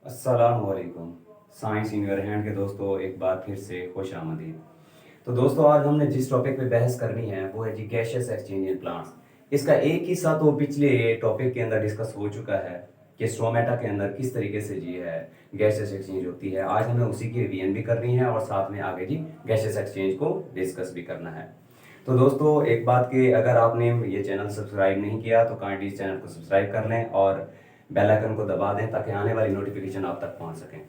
अस्सलामुअलैकुम। Science in your hand के दोस्तों, एक बार फिर से खुश आमदीद। तो दोस्तों, आज हमने जिस टॉपिक पे बहस करनी है वो है जी गैशियस एक्सचेंज इन प्लांट्स। इसका एक हिस्सा तो पिछले टॉपिक के अंदर डिस्कस हो चुका है कि स्ट्रोमेटा के अंदर किस तरीके से जी है गैशियस एक्सचेंज होती है। आज हमें उसी की रिवीजन भी करनी है और साथ में आगे जी गैशियस एक्सचेंज को डिस्कस भी करना है। तो दोस्तों, एक बात कि अगर आपने ये चैनल सब्सक्राइब नहीं किया तो काइंडली इस चैनल को सब्सक्राइब कर लें और बेल आइकन को दबा दें ताकि आने वाली नोटिफिकेशन आप तक पहुंच सकें।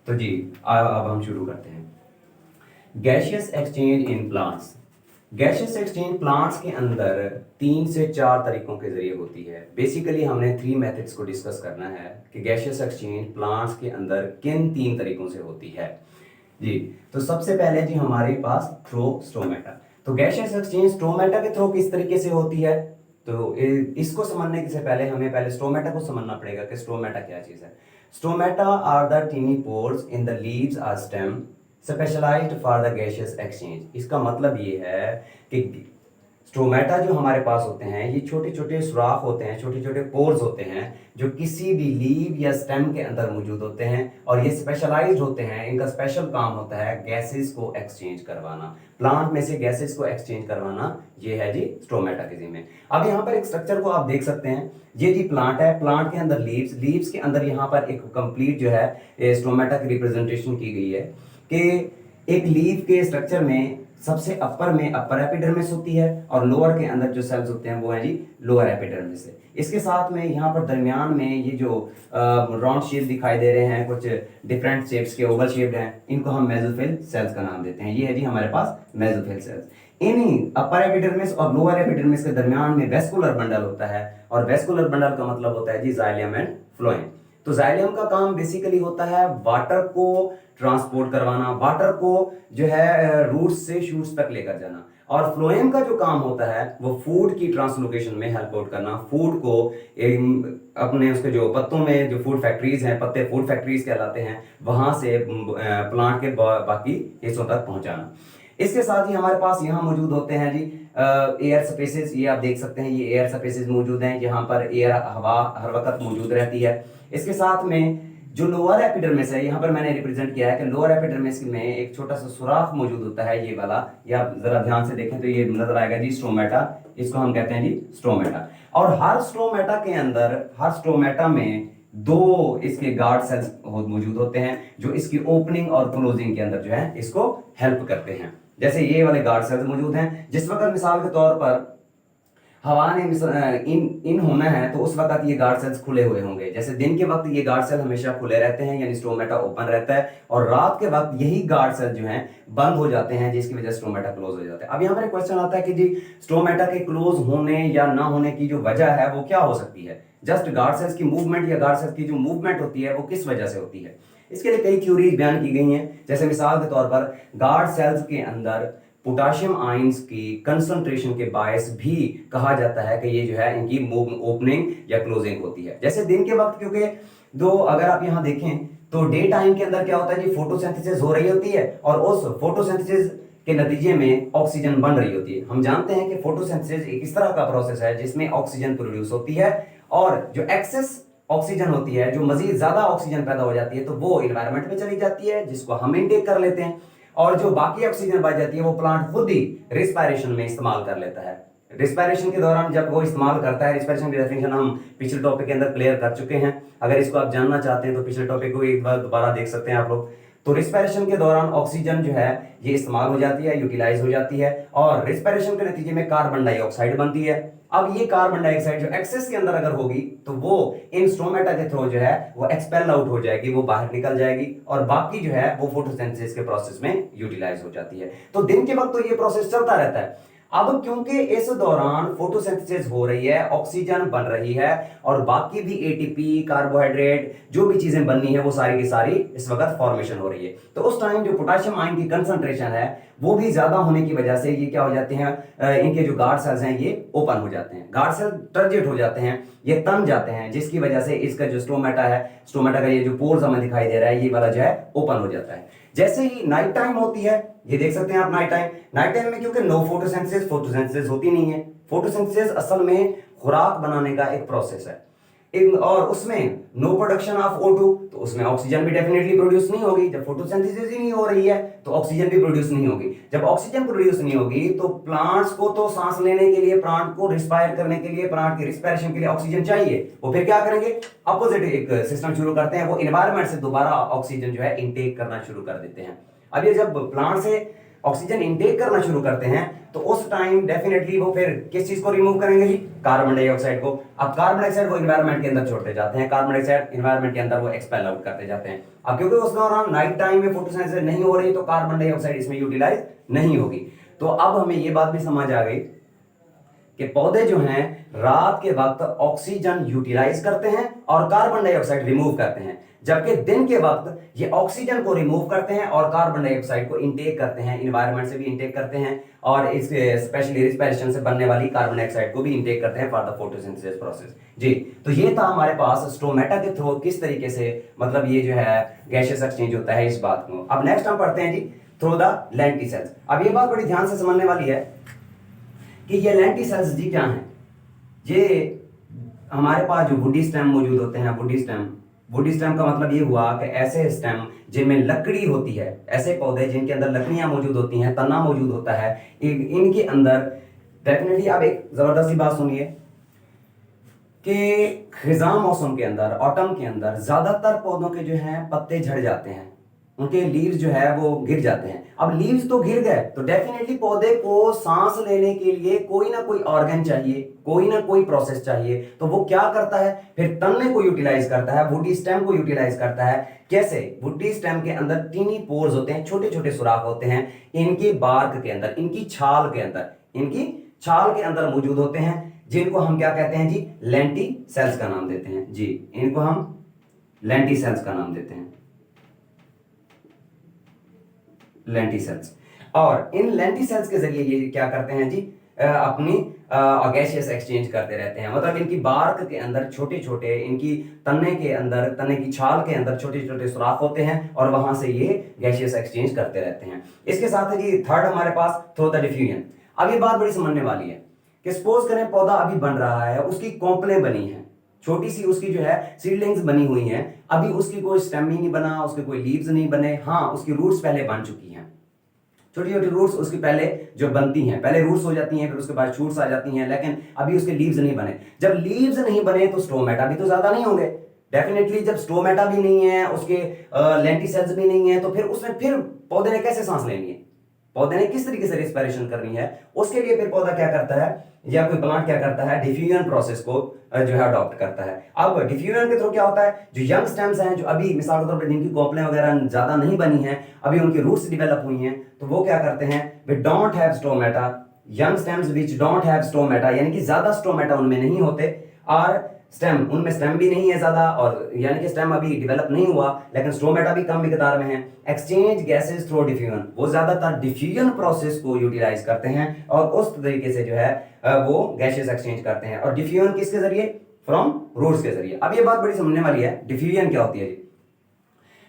तो जी, अब हम शुरू करते हैं। Gaseous exchange in plants. Gaseous exchange plants के अंदर 3 से 4 तरीकों के जरिए होती है। बेसिकली हमने 3 मेथड्स को डिस्कस करना है कि गैशियस एक्सचेंज प्लांट्स के अंदर किन 3 तरीकों से होती है जी। तो सबसे पहले जी हमारे पास थ्रो स्टोमेटा। तो गैशियस एक्सचेंज स्टोमेटा के थ्रू किस तरीके से होती है, तो इसको समझने से पहले हमें पहले स्टोमेटा को समझना पड़ेगा कि स्टोमेटा क्या चीज है। Stomata are the tiny pores in the leaves or stem specialised for the gaseous exchange. इसका मतलब ये है कि स्टोमेटा जो हमारे पास होते हैं ये छोटे छोटे सुराख होते हैं, छोटे छोटे पोर्स होते हैं जो किसी भी लीव या स्टेम के अंदर मौजूद होते हैं और ये स्पेशलाइज्ड होते हैं। इनका स्पेशल काम होता है गैसेस को एक्सचेंज करवाना, प्लांट में से गैसेस को एक्सचेंज करवाना। ये है जी स्टोमेटा के जिम्मे। अब यहाँ पर एक स्ट्रक्चर को आप देख सकते हैं। ये जी प्लांट है, प्लांट के अंदर लीव्स, लीव्स के अंदर यहाँ पर एक कंप्लीट जो है स्टोमेटा की रिप्रेजेंटेशन की गई है कि एक लीफ के स्ट्रक्चर में सबसे अपर में अपर एपिडर्मिस होती है और लोअर के अंदर जो सेल्स होते हैं वो है जी लोअर एपिडर्मिस है। इसके साथ में यहाँ पर दरमियान में ये जो राउंड शेप दिखाई दे रहे हैं, कुछ डिफरेंट शेप्स के ओवल शेप्ड हैं, इनको हम मेसोफिल सेल्स का नाम देते हैं। ये है जी हमारे पास मेसोफिल सेल्स। इन्हीं अपर एपिडर्मिस और लोअर एपिडर्मिस के दरमियान में वेस्कुलर बंडल होता है और वेस्कुलर बंडल का मतलब होता है जी जाइलियम एंड फ्लोएम। तो जाइलियम का काम बेसिकली होता है वाटर को ट्रांसपोर्ट करवाना, वाटर को जो है रूट्स से शूट्स तक लेकर जाना, और फ्लोएम का जो काम होता है वो फूड की ट्रांसलोकेशन में हेल्प आउट करना, फूड को अपने उसके जो पत्तों में जो फूड फैक्ट्रीज हैं, पत्ते फूड फैक्ट्रीज कहलाते हैं, वहां से प्लांट के बाकी हिस्सों तक पहुंचाना। इसके साथ ही हमारे पास यहाँ मौजूद होते हैं जी एयर स्पेसेस। ये आप देख सकते हैं, ये एयर स्पेसेस मौजूद हैं, यहाँ पर एयर हवा हर वक्त मौजूद रहती है। इसके साथ में जो लोअर एपिडर्मिस है, यहाँ पर मैंने रिप्रेजेंट किया है कि लोअर एपिडर्मिस में एक छोटा सा सुराख मौजूद होता है, ये वाला। या जरा ध्यान से देखें तो ये नजर आएगा जी स्ट्रोमेटा, इसको हम कहते हैं जी स्ट्रोमेटा। और हर स्ट्रोमेटा के अंदर, हर स्ट्रोमेटा में 2 इसके गार्ड सेल्स मौजूद होते हैं जो इसकी ओपनिंग और क्लोजिंग के अंदर जो है इसको हेल्प करते हैं। जैसे ये वाले गार्ड सेल्स मौजूद हैं। जिस वक्त मिसाल के तौर पर हवा ने इन होना है तो उस वक्त ये गार्ड सेल्स खुले हुए होंगे। जैसे दिन के वक्त ये गार्ड सेल हमेशा खुले रहते हैं, यानी स्ट्रोमेटा ओपन रहता है, और रात के वक्त यही गार्ड सेल जो हैं बंद हो जाते हैं, जिसकी वजह से स्ट्रोमेटा क्लोज हो जाता है। अब यहाँ पर एक क्वेश्चन आता है कि जी स्ट्रोमेटा के क्लोज होने या ना होने की जो वजह है वो क्या हो सकती है। जस्ट गार्ड सेल्स की मूवमेंट या गार्ड सेल्स की जो मूवमेंट होती है वो किस वजह से होती है। इसके लिए कई थ्योरीज बयान की गई हैं। जैसे मिसाल के तौर पर गार्ड सेल्स के अंदर पोटाशियम आयंस की कंसंट्रेशन के बायस भी कहा जाता है कि ये जो है इनकी ओपनिंग या क्लोजिंग होती है। जैसे दिन के वक्त, क्योंकि अगर आप यहां देखें तो डे टाइम के अंदर क्या होता है जी फोटोसिंथेसिस हो रही होती है और उस फोटोसिंथेसिस के नतीजे में ऑक्सीजन बन रही होती है। हम जानते हैं कि फोटोसिंथेसिस एक इस तरह का प्रोसेस है जिसमें ऑक्सीजन प्रोड्यूस होती है और जो एक्सेस ऑक्सीजन होती है, जो मजीद ज्यादा ऑक्सीजन पैदा हो जाती है, तो वो इन्वायरमेंट में चली जाती है जिसको हम इनटेक कर लेते हैं, और जो बाकी ऑक्सीजन बच जाती है वो प्लांट खुद ही रिस्पायरेशन में इस्तेमाल कर लेता है। रिस्पायरेशन के दौरान जब वो इस्तेमाल करता है, रिस्पायरेशन की डेफिनेशन हम पिछले टॉपिक के अंदर क्लियर कर चुके हैं। अगर इसको आप जानना चाहते हैं तो पिछले टॉपिक को एक बार दोबारा देख सकते हैं आप लोग। तो रिस्पायरेशन के दौरान ऑक्सीजन जो है ये इस्तेमाल हो जाती है, यूटिलाइज हो जाती है, और रिस्पायरेशन के नतीजे में कार्बन डाइऑक्साइड बनती है। अब ये कार्बन डाइऑक्साइड जो एक्सेस के अंदर अगर होगी तो वो इन स्ट्रोमेटा के थ्रू जो है वो एक्सपेल आउट हो जाएगी, वो बाहर निकल जाएगी, और बाकी जो है वो फोटोसिंथेसिस के प्रोसेस में यूटिलाइज हो जाती है। तो दिन के वक्त तो ये प्रोसेस चलता रहता है। अब क्योंकि इस दौरान फोटोसिंथेसिस हो रही है, ऑक्सीजन बन रही है, और बाकी भी एटीपी, कार्बोहाइड्रेट, जो भी चीजें बननी है वो सारी की सारी इस वक्त फॉर्मेशन हो रही है, तो उस टाइम जो पोटेशियम आयन की कंसंट्रेशन है वो भी ज्यादा होने की वजह से ये क्या हो जाते हैं, इनके जो गार्ड सेल्स हैं ये ओपन हो जाते हैं, गार्ड सेल टर्जेट हो जाते हैं, ये तन जाते हैं, जिसकी वजह से इसका जो स्टोमेटा है, स्टोमेटा का ये जो पोर्स हमें दिखाई दे रहा है, ये वाला जो है ओपन हो जाता है। जैसे ही नाइट टाइम होती है, ये देख सकते हैं आप नाइट टाइम में क्योंकि नो फोटोसिंथेसिस होती नहीं है। फोटोसिंथेसिस असल में खुराक बनाने का एक प्रोसेस है। और उसमें नो प्रोडक्शन ऑफ O2, तो उसमें ऑक्सीजन भी डेफिनेटली प्रोड्यूस नहीं होगी। जब फोटोसिंथेसिस ही नहीं हो रही है तो ऑक्सीजन भी प्रोड्यूस नहीं होगी। जब ऑक्सीजन प्रोड्यूस नहीं होगी तो प्लांट्स को तो सांस लेने के लिए, प्लांट को रिस्पायर करने के लिए, प्लांट की रिस्पायरेशन के लिए ऑक्सीजन चाहिए। वो फिर क्या करेंगे, अपोजिट एक सिस्टम शुरू करते हैं, वो एनवायरमेंट से दोबारा ऑक्सीजन जो है इनटेक करना शुरू कर देते हैं। अब ये जब प्लांट से ऑक्सीजन इनटेक करना शुरू करते हैं तो उस टाइम डेफिनेटली वो फिर किस चीज को रिमूव करेंगे जी, कार्बन डाइऑक्साइड को। अब कार्बन डाइऑक्साइड को एनवायरमेंट के अंदर छोड़ते जाते हैं, कार्बन डाइऑक्साइड एनवायरमेंट के अंदर वो एक्सपेल आउट करते जाते हैं। अब क्योंकि उस दौरान नाइट टाइम में फोटोसिंथेसिस नहीं हो रही तो कार्बन डाइऑक्साइड इसमें यूटिलाइज नहीं होगी। तो अब हमें ये बात भी समझ आ गई कि पौधे जो हैं रात के वक्त ऑक्सीजन यूटिलाइज करते हैं और कार्बन डाइऑक्साइड रिमूव करते हैं, जबकि दिन के वक्त ये ऑक्सीजन को रिमूव करते हैं और कार्बन डाइऑक्साइड को इंटेक करते हैं, एनवायरनमेंट से भी इंटेक करते हैं और इस स्पेशली रिस्पायरेशन से बनने वाली कार्बन डाइऑक्साइड को भी इंटेक करते हैं फॉर द फोटोसिंथेसिस प्रोसेस। जी, तो ये था हमारे पास स्टोमेटा के थ्रू किस तरीके से मतलब ये जो है गैसियस एक्सचेंज होता है इस बात को। अब नेक्स्ट हम पढ़ते हैं जी थ्रू द लेंटिसेल्स। अब ये बात बड़ी ध्यान से समझने वाली है कि ये लेंटिसेल्स जी क्या हैं। ये हमारे पास जो वुडी स्टेम मौजूद होते हैं, वुडी स्टेम का मतलब ये हुआ कि ऐसे स्टेम जिनमें लकड़ी होती है, ऐसे पौधे जिनके अंदर लकड़ियां मौजूद होती हैं, तना मौजूद होता है, इनके अंदर डेफिनेटली आप एक जबरदस्त सी बात सुनिए कि खिजां मौसम के अंदर, ऑटम के अंदर ज्यादातर पौधों के जो हैं पत्ते झड़ जाते हैं, उनके लीव्स जो है वो गिर जाते हैं। अब लीव्स तो गिर गए तो डेफिनेटली पौधे को सांस लेने के लिए कोई ना कोई ऑर्गन चाहिए, कोई ना कोई प्रोसेस चाहिए। तो वो क्या करता है, फिर तने को यूटिलाइज करता है, वुडी स्टेम को यूटिलाइज करता है। कैसे, वुडी स्टेम के अंदर टीनी पोर्स होते हैं, छोटे छोटे सुराख होते हैं इनके बार्क के अंदर, इनकी छाल के अंदर मौजूद होते हैं, जिनको हम क्या कहते हैं जी, लेंटी सेल्स का नाम देते हैं। जी, इनको हम लेंटी सेल्स का नाम देते हैं, लेंटिसेल्स। और इन लेंटिसेल्स के जरिए ये क्या करते हैं जी, अपनी गैसियस एक्सचेंज करते रहते हैं। मतलब इनकी बार्क के अंदर छोटे छोटे, इनकी तने के अंदर, तने की छाल के अंदर छोटे छोटे सुराख होते हैं और वहां से ये गैसियस एक्सचेंज करते रहते हैं। इसके साथ है जी थर्ड हमारे पास थ्रू द डिफ्यूजन। अब ये बात बड़ी समझने वाली है कि सपोज करें पौधा अभी बन रहा है, उसकी कोंपलें बनी हैं, छोटी सी उसकी जो है सीडलिंग्स बनी हुई हैं, अभी उसकी कोई स्टेम ही नहीं बना, उसके कोई लीव्स नहीं बने। हाँ, उसकी रूट्स पहले बन चुकी हैं, छोटी छोटी रूट्स उसकी पहले जो बनती हैं, पहले रूट्स हो जाती हैं, फिर उसके बाद शूट्स आ जाती हैं, लेकिन अभी उसके लीव्स नहीं बने। जब लीव्स नहीं बने तो स्टोमेटा भी तो ज्यादा नहीं होंगे डेफिनेटली। जब स्टोमेटा भी नहीं है, उसके लेंटिसेल्स भी नहीं है, तो फिर उसमें फिर पौधे ने कैसे सांस लेनी है, पौधे ने किस तरीके से रिस्पायरेशन करनी है, उसके लिए फिर पौधा क्या करता है या कोई प्लांट क्या करता है, डिफ्यूजन प्रोसेस को जो है अडॉप्ट करता है। अब डिफ्यूजन के थ्रू क्या होता है, जो यंग स्टेम्स हैं, जो अभी मिसाल के तौर पर जिनकी कोंपलें वगैरह ज्यादा नहीं बनी हैं, अभी उनकी रूट्स डेवलप हुई हैं, तो वो क्या करते हैं, we don't have stomata, young stems which don't have stomata, यानी कि ज्यादा स्टोमेटा उनमें नहीं होते, और स्टेम, उनमें स्टेम भी नहीं है ज्यादा, और यानी कि स्टेम अभी डेवलप नहीं हुआ, लेकिन स्टोमेटा भी कम मिकदार में है। एक्सचेंज गैसेस थ्रू डिफ्यूजन, वो ज्यादातर डिफ्यूजन प्रोसेस को यूटिलाइज करते हैं और उस तरीके से जो है वो गैसेस एक्सचेंज करते हैं। और डिफ्यूजन किसके जरिए, फ्रॉम रूट्स के जरिए। अब ये बात बड़ी समझने वाली है, डिफ्यूजन क्या होती है जी।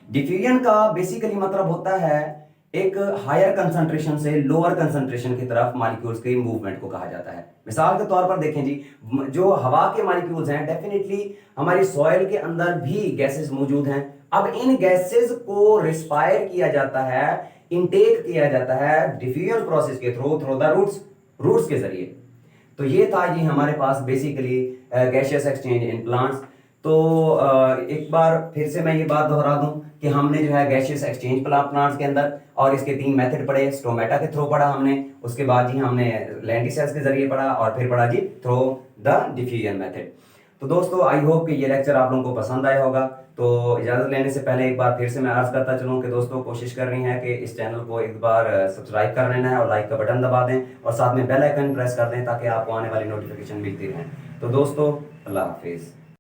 डिफ्यूजन का बेसिकली मतलब होता है एक हायर कंसंट्रेशन से लोअर कंसंट्रेशन की तरफ मॉलिक्यूल्स के मूवमेंट को कहा जाता है। मिसाल के तौर पर देखें जी, जो हवा के मॉलिक्यूल्स हैं, डेफिनेटली हमारी सॉइल के अंदर भी गैसेस मौजूद हैं। अब इन गैसेस को रिस्पायर किया जाता है, इनटेक किया जाता है डिफ्यूजन प्रोसेस के थ्रू द रूट्स के जरिए। तो ये था जी हमारे पास basically gaseous exchange in plants. तो एक बार फिर से मैं ये बात दोहरा दूं कि हमने जो है गैसियस एक्सचेंज प्लांट्स के अंदर और इसके 3 मेथड पढ़े। स्टोमेटा के थ्रू पढ़ा हमने, उसके बाद जी हमने लेंटिसेल्स के जरिए पढ़ा और फिर पढ़ा जी थ्रू द डिफ्यूजन मेथड। तो दोस्तों आई होप कि ये लेक्चर आप लोगों को पसंद आया होगा। तो इजाज़त लेने से पहले एक बार फिर से मैं अर्ज करता चलूँ कि दोस्तों कोशिश करनी है कि इस चैनल को एक बार सब्सक्राइब कर लेना है और लाइक का बटन दबा दें और साथ में बेल आइकन प्रेस कर दें ताकि आपको आने वाली नोटिफिकेशन मिलती रहे। तो दोस्तों अल्लाह हाफिज़।